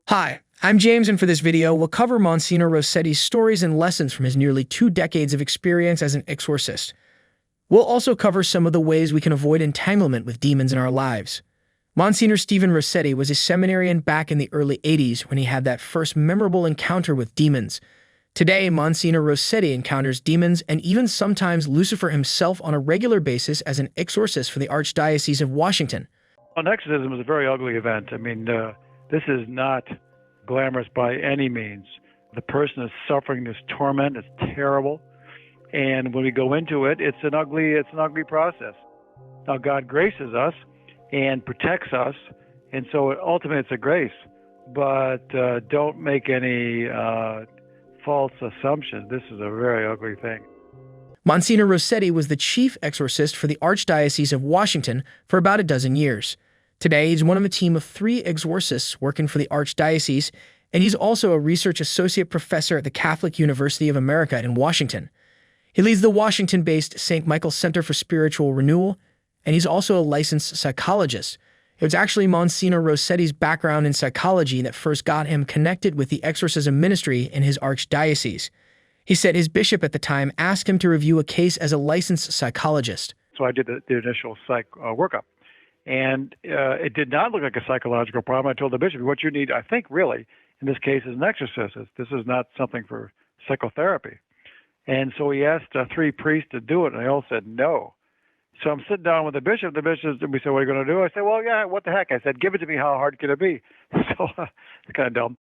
Hi, I'm James, and for this video, we'll cover Monsignor Rossetti's stories and lessons from his nearly 2 decades of experience as an exorcist. We'll also cover some of the ways we can avoid entanglement with demons in our lives. Monsignor Stephen Rossetti was a seminarian back in the early 80s when he had that first memorable encounter with demons. Today, Monsignor Rossetti encounters demons and even sometimes Lucifer himself on a regular basis as an exorcist for the Archdiocese of Washington. An exorcism is a very ugly event. This is not glamorous by any means. The person is suffering this torment. It's terrible. And when we go into it, it's an ugly process. Now, God graces us and protects us, and so ultimately it's a grace. But don't make any false assumptions. This is a very ugly thing. Monsignor Rossetti was the chief exorcist for the Archdiocese of Washington for about a dozen years. Today, he's one of a team of 3 exorcists working for the Archdiocese, and he's also a research associate professor at the Catholic University of America in Washington. He leads the Washington-based St. Michael Center for Spiritual Renewal, and he's also a licensed psychologist. It was actually Monsignor Rossetti's background in psychology that first got him connected with the exorcism ministry in his archdiocese. He said his bishop at the time asked him to review a case as a licensed psychologist. So I did the initial psych workup. And it did not look like a psychological problem. I told the bishop, what you need, I think, really, in this case, is an exorcist. This is not something for psychotherapy. And so he asked 3 priests to do it, and they all said no. So I'm sitting down with the bishop. The bishop, we said, what are you going to do? I said, well, yeah, what the heck? I said, give it to me. How hard can it be? So it's kind of dumb.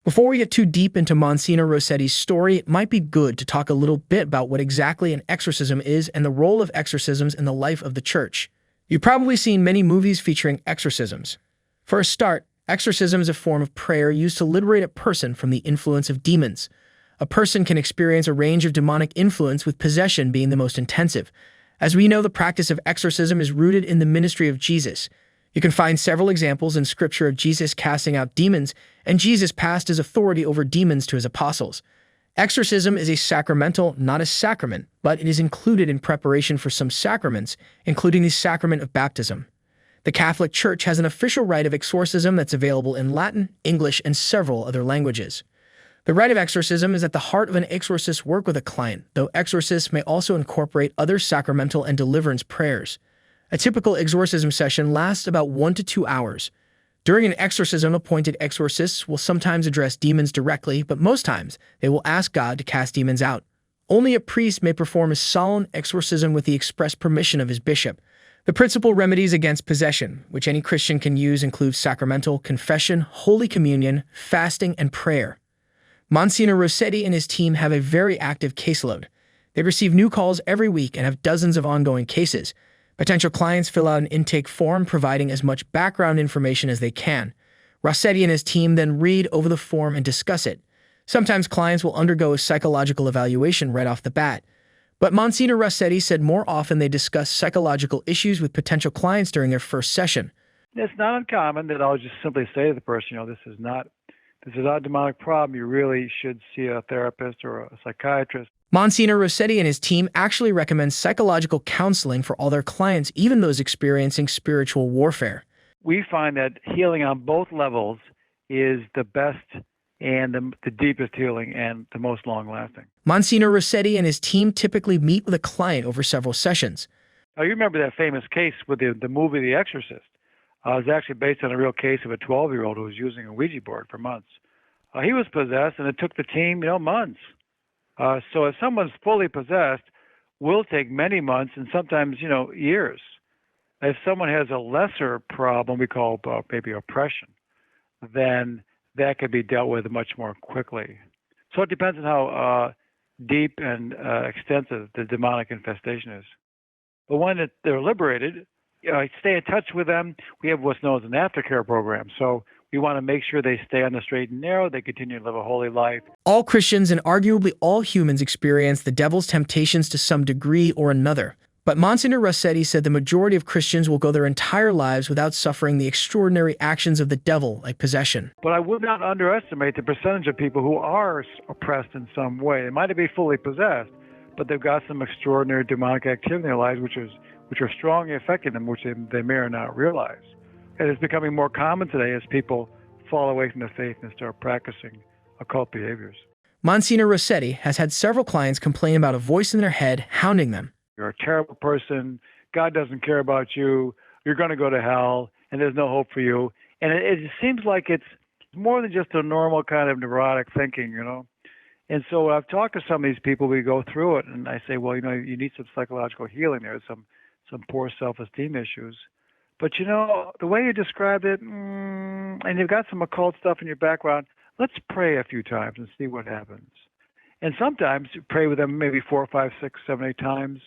Before we get too deep into Monsignor Rossetti's story, it might be good to talk a little bit about what exactly an exorcism is and the role of exorcisms in the life of the church. You've probably seen many movies featuring exorcisms. For a start, exorcism is a form of prayer used to liberate a person from the influence of demons. A person can experience a range of demonic influence, with possession being the most intensive. As we know, the practice of exorcism is rooted in the ministry of Jesus. You can find several examples in Scripture of Jesus casting out demons, and Jesus passed his authority over demons to his apostles. Exorcism is a sacramental, not a sacrament, but it is included in preparation for some sacraments, including the sacrament of baptism. The Catholic Church has an official rite of exorcism that's available in Latin, English, and several other languages. The rite of exorcism is at the heart of an exorcist's work with a client, though exorcists may also incorporate other sacramental and deliverance prayers. A typical exorcism session lasts about 1 to 2 hours. During an exorcism, appointed exorcists will sometimes address demons directly, but most times they will ask God to cast demons out. Only a priest may perform a solemn exorcism with the express permission of his bishop. The principal remedies against possession, which any Christian can use, include sacramental, confession, Holy Communion, fasting, and prayer. Monsignor Rossetti and his team have a very active caseload. They receive new calls every week and have dozens of ongoing cases. Potential clients fill out an intake form, providing as much background information as they can. Rossetti and his team then read over the form and discuss it. Sometimes clients will undergo a psychological evaluation right off the bat. But Monsignor Rossetti said more often they discuss psychological issues with potential clients during their first session. It's not uncommon that I'll just simply say to the person, this is not a demonic problem. You really should see a therapist or a psychiatrist. Monsignor Rossetti and his team actually recommend psychological counseling for all their clients, even those experiencing spiritual warfare. We find that healing on both levels is the best and the deepest healing and the most long-lasting. Monsignor Rossetti and his team typically meet with a client over several sessions. Now, you remember that famous case with the movie The Exorcist. It was actually based on a real case of a 12-year-old who was using a Ouija board for months. He was possessed, and it took the team, months. So if someone's fully possessed, will take many months and sometimes, years. If someone has a lesser problem we call maybe oppression, then that could be dealt with much more quickly. So it depends on how deep and extensive the demonic infestation is. But when they're liberated, stay in touch with them. We have what's known as an aftercare program. So we want to make sure they stay on the straight and narrow, they continue to live a holy life. All Christians and arguably all humans experience the devil's temptations to some degree or another. But Monsignor Rossetti said the majority of Christians will go their entire lives without suffering the extraordinary actions of the devil, like possession. But I would not underestimate the percentage of people who are oppressed in some way. They might not be fully possessed, but they've got some extraordinary demonic activity in their lives which are strongly affecting them, which they may or not realize. And it's becoming more common today as people fall away from the faith and start practicing occult behaviors. Monsignor Rossetti has had several clients complain about a voice in their head hounding them. You're a terrible person. God doesn't care about you. You're going to go to hell, and there's no hope for you. And it seems like it's more than just a normal kind of neurotic thinking, you know. And so I've talked to some of these people. We go through it, and I say, well, you know, you need some psychological healing. There's some poor self-esteem issues. But, you know, the way you described it, and you've got some occult stuff in your background, let's pray a few times and see what happens. And sometimes you pray with them maybe 4, 5, 6, 7, 8 times,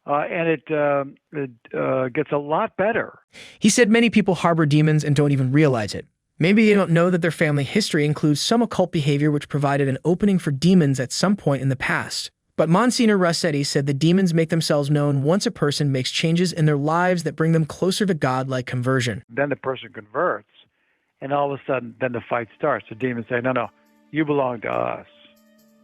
and it gets a lot better. He said many people harbor demons and don't even realize it. Maybe they don't know that their family history includes some occult behavior which provided an opening for demons at some point in the past. But Monsignor Rossetti said the demons make themselves known once a person makes changes in their lives that bring them closer to God, like conversion. Then the person converts, and all of a sudden, then the fight starts. The demons say, no, you belong to us.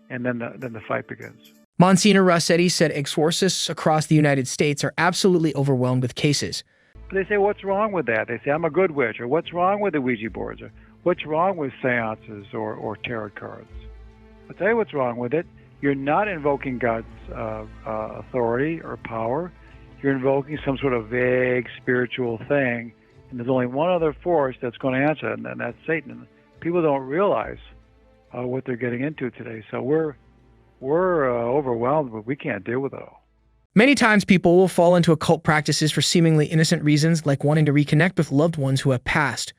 And then the fight begins. Monsignor Rossetti said exorcists across the United States are absolutely overwhelmed with cases. They say, what's wrong with that? They say, I'm a good witch, or what's wrong with the Ouija boards, or what's wrong with seances or tarot cards? I'll tell you what's wrong with it. You're not invoking God's authority or power. You're invoking some sort of vague spiritual thing, and there's only one other force that's going to answer, and that's Satan. And people don't realize what they're getting into today. So we're overwhelmed, but we can't deal with it all. Many times people will fall into occult practices for seemingly innocent reasons, like wanting to reconnect with loved ones who have passed.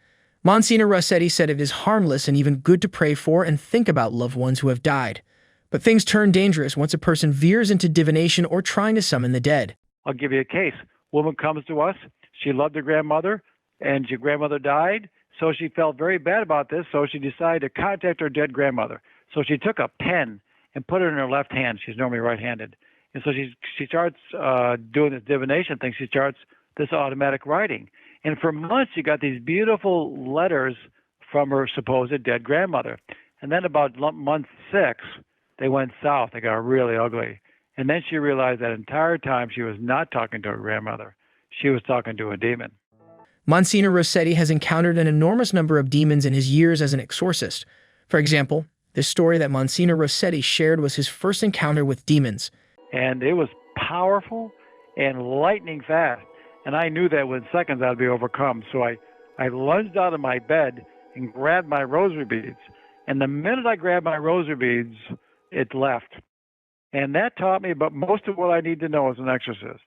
Monsignor Rossetti said it is harmless and even good to pray for and think about loved ones who have died. But things turn dangerous once a person veers into divination or trying to summon the dead. I'll give you a case. Woman comes to us. She loved her grandmother, and your grandmother died, so she felt very bad about this, so she decided to contact her dead grandmother. So she took a pen and put it in her left hand. She's normally right-handed. And so she starts doing this divination thing. She starts this automatic writing. And for months, she got these beautiful letters from her supposed dead grandmother. And then about month 6, they went south. They got really ugly. And then she realized that entire time she was not talking to her grandmother. She was talking to a demon. Monsignor Rossetti has encountered an enormous number of demons in his years as an exorcist. For example, this story that Monsignor Rossetti shared was his first encounter with demons. And it was powerful and lightning fast. And I knew that within seconds I'd be overcome. So I lunged out of my bed and grabbed my rosary beads. And the minute I grabbed my rosary beads, it left. And that taught me about most of what I need to know as an exorcist.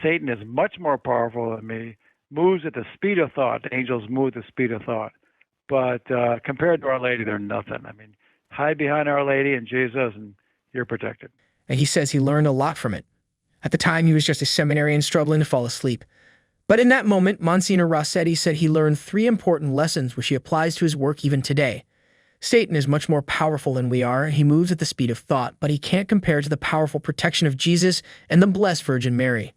Satan is much more powerful than me, moves at the speed of thought. Angels move at the speed of thought. But compared to Our Lady, they're nothing. I mean, hide behind Our Lady and Jesus, and you're protected. And he says he learned a lot from it. At the time, he was just a seminarian struggling to fall asleep. But in that moment, Monsignor Rossetti said he learned 3 important lessons which he applies to his work even today. Satan is much more powerful than we are. He moves at the speed of thought, but he can't compare to the powerful protection of Jesus and the Blessed Virgin Mary.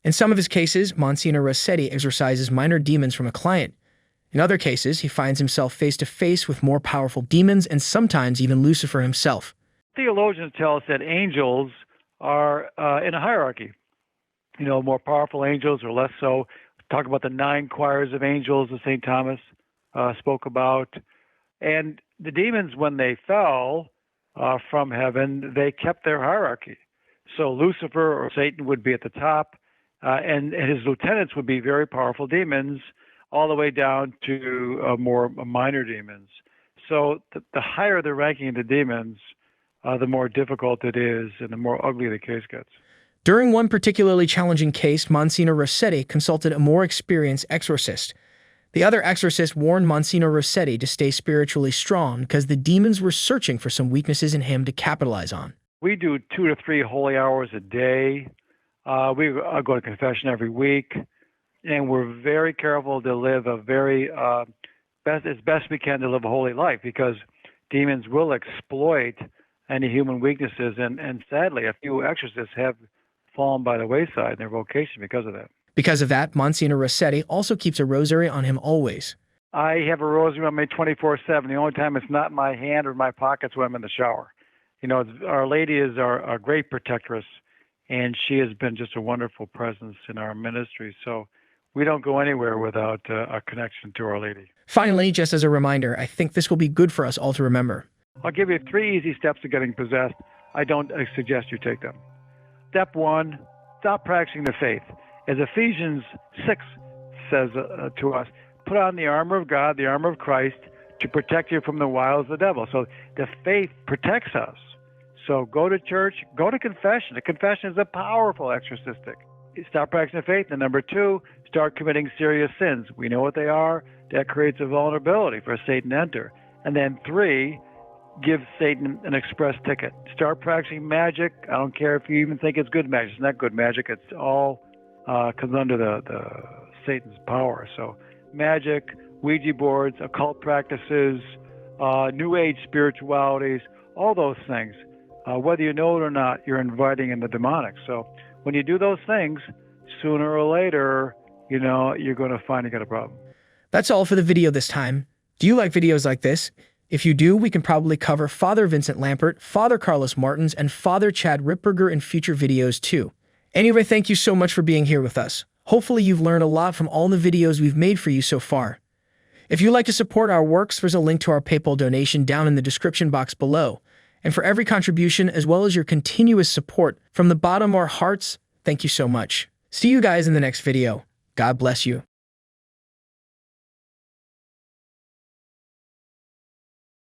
In some of his cases, Monsignor Rossetti exorcises minor demons from a client. In other cases, he finds himself face to face with more powerful demons and sometimes even Lucifer himself. Theologians tell us that angels are in a hierarchy. You know, more powerful angels or less so. Talk about the 9 choirs of angels that St. Thomas spoke about. And the demons, when they fell from heaven, they kept their hierarchy. So Lucifer or Satan would be at the top, and his lieutenants would be very powerful demons, all the way down to more minor demons. So the higher the ranking of the demons, the more difficult it is and the more ugly the case gets. During one particularly challenging case, Monsignor Rossetti consulted a more experienced exorcist. The other exorcist warned Monsignor Rossetti to stay spiritually strong because the demons were searching for some weaknesses in him to capitalize on. We do 2 to 3 holy hours a day. We go to confession every week, and we're very careful to live a very as best we can to live a holy life, because demons will exploit any human weaknesses, and sadly, a few exorcists have fallen by the wayside in their vocation because of that. Because of that, Monsignor Rossetti also keeps a rosary on him always. I have a rosary on me 24/7. The only time it's not in my hand or my pocket's when I'm in the shower. You know, Our Lady is our great protectress, and she has been just a wonderful presence in our ministry. So we don't go anywhere without a connection to Our Lady. Finally, just as a reminder, I think this will be good for us all to remember. I'll give you 3 easy steps to getting possessed. I don't suggest you take them. Step 1, stop practicing the faith. As Ephesians 6 says to us, put on the armor of God, the armor of Christ, to protect you from the wiles of the devil. So the faith protects us. So go to church, go to confession. The confession is a powerful exorcistic. Stop practicing the faith. And number 2, start committing serious sins. We know what they are. That creates a vulnerability for Satan to enter. And then 3, give Satan an express ticket. Start practicing magic. I don't care if you even think it's good magic. It's not good magic. It's all comes under the Satan's power. So magic, Ouija boards, occult practices, New Age spiritualities, all those things. Whether you know it or not, you're inviting in the demonic. So when you do those things, sooner or later, you're going to find you got a problem. That's all for the video this time. Do you like videos like this? If you do, we can probably cover Father Vincent Lampert, Father Carlos Martins, and Father Chad Ripperger in future videos too. Anyway, thank you so much for being here with us. Hopefully you've learned a lot from all the videos we've made for you so far. If you'd like to support our works, there's a link to our PayPal donation down in the description box below. And for every contribution, as well as your continuous support, from the bottom of our hearts, thank you so much. See you guys in the next video. God bless you.